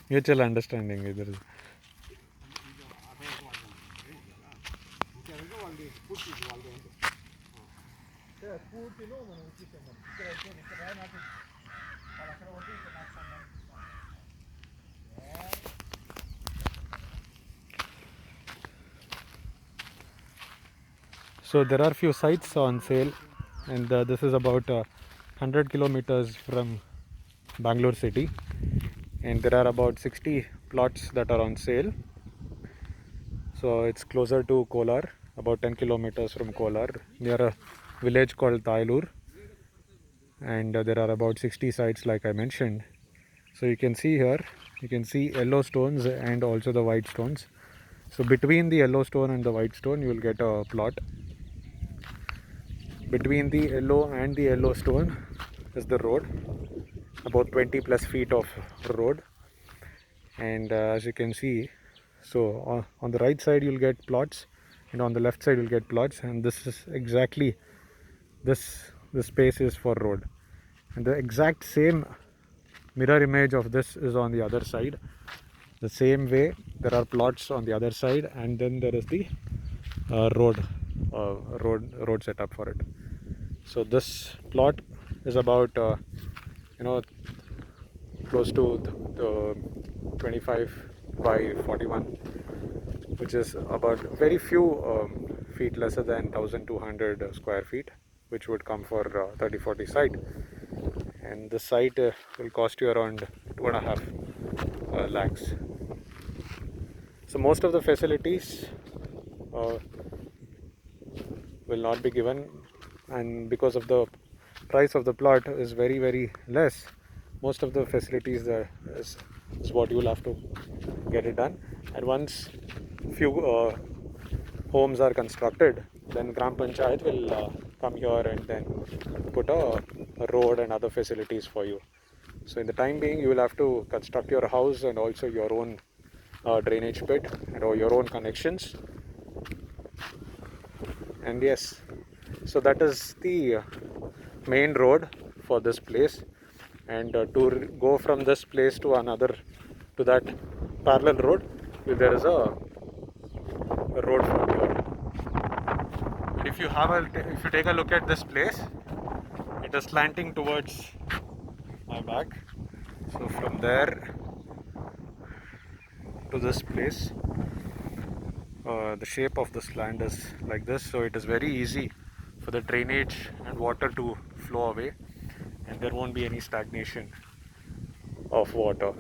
mutual understanding either. So there are few sites on sale, and this is about 100 kilometers from Bangalore city, and there are about 60 plots that are on sale. So it's closer to Kolar, about 10 kilometers from Kolar, near a village called Tailur, and there are about 60 sites like I mentioned. So you can see here, you can see yellow stones and also the white stones. So between the yellow stone and the white stone you will get a plot. Between the yellow and the yellow stone is the road, about 20 plus feet of road. And as you can see, so on the right side you'll get plots, and on the left side you'll get plots, and this is exactly this space is for road, and the exact same mirror image of this is on the other side. The same way there are plots on the other side, and then there is the road setup for it. So this plot is about you know close to the 25 by 41, which is about very few feet lesser than 1200 square feet, which would come for 30-40 site. And the site will cost you around 2.5 lakhs. So most of the facilities uh, will not be given, and because of the price of the plot is very less, most of the facilities is what you will have to get it done. And once few homes are constructed, then Gram Panchayat will come here and then put a road and other facilities for you. So in the time being, you will have to construct your house and also your own drainage pit and or your own connections. And yes, so that is the main road for this place. And to go from this place to another, to that parallel road, there is a road from here. And if you take a look at this place, it is slanting towards my back. So from there to this place, the shape of this land is like this, so it is very easy for the drainage and water to flow away, and there won't be any stagnation of water.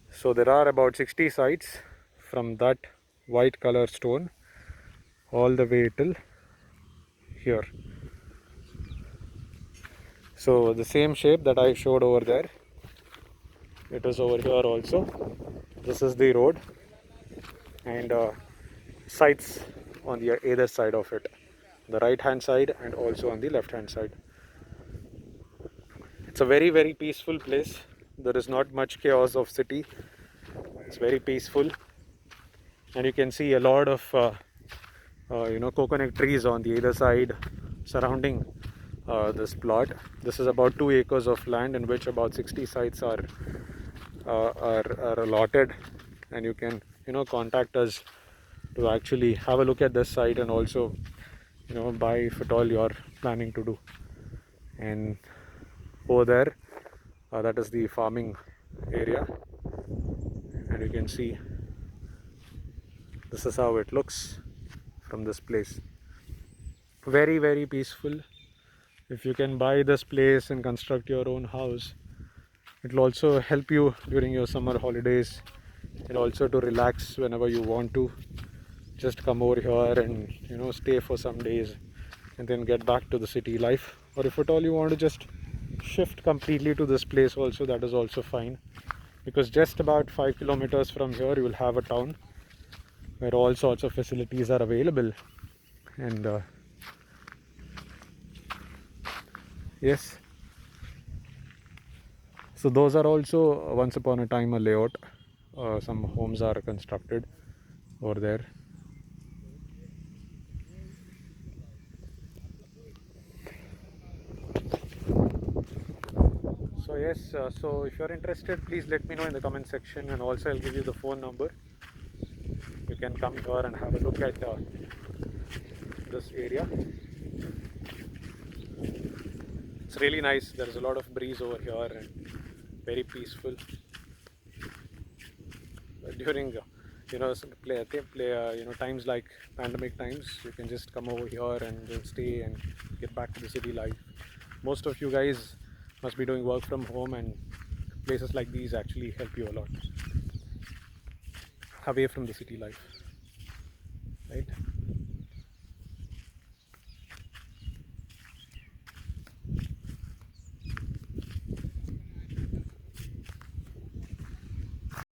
So there are about 60 sites from that white color stone all the way till here. So the same shape that I showed over there, it is over here also. This is the road, and sites on the either side of it, the right hand side and also on the left hand side. It's a very peaceful place. There is not much chaos of city. It's very peaceful, and you can see a lot of coconut trees on the either side surrounding this plot. This is about 2 acres of land in which about 60 sites are allotted, and you can contact us to actually have a look at this site and also buy if at all you're planning to do. And over there, that is the farming area, and you can see this is how it looks from this place. Very peaceful. If you can buy this place and construct your own house, it will also help you during your summer holidays, and also to relax whenever you want to. Just come over here and stay for some days and then get back to the city life. Or if at all you want to just shift completely to this place also, that is also fine, because just about 5 kilometers from here you will have a town where all sorts of facilities are available. And yes, so those are also once upon a time a layout. Some homes are constructed over there. So yes, so if you're interested, please let me know in the comment section, and also I'll give you the phone number. You can come here and have a look at this area. It's really nice. There's a lot of breeze over here and very peaceful. During times like pandemic times, you can just come over here and just stay and get back to the city life. Most of you guys must be doing work from home, and places like these actually help you a lot away from the city life, right?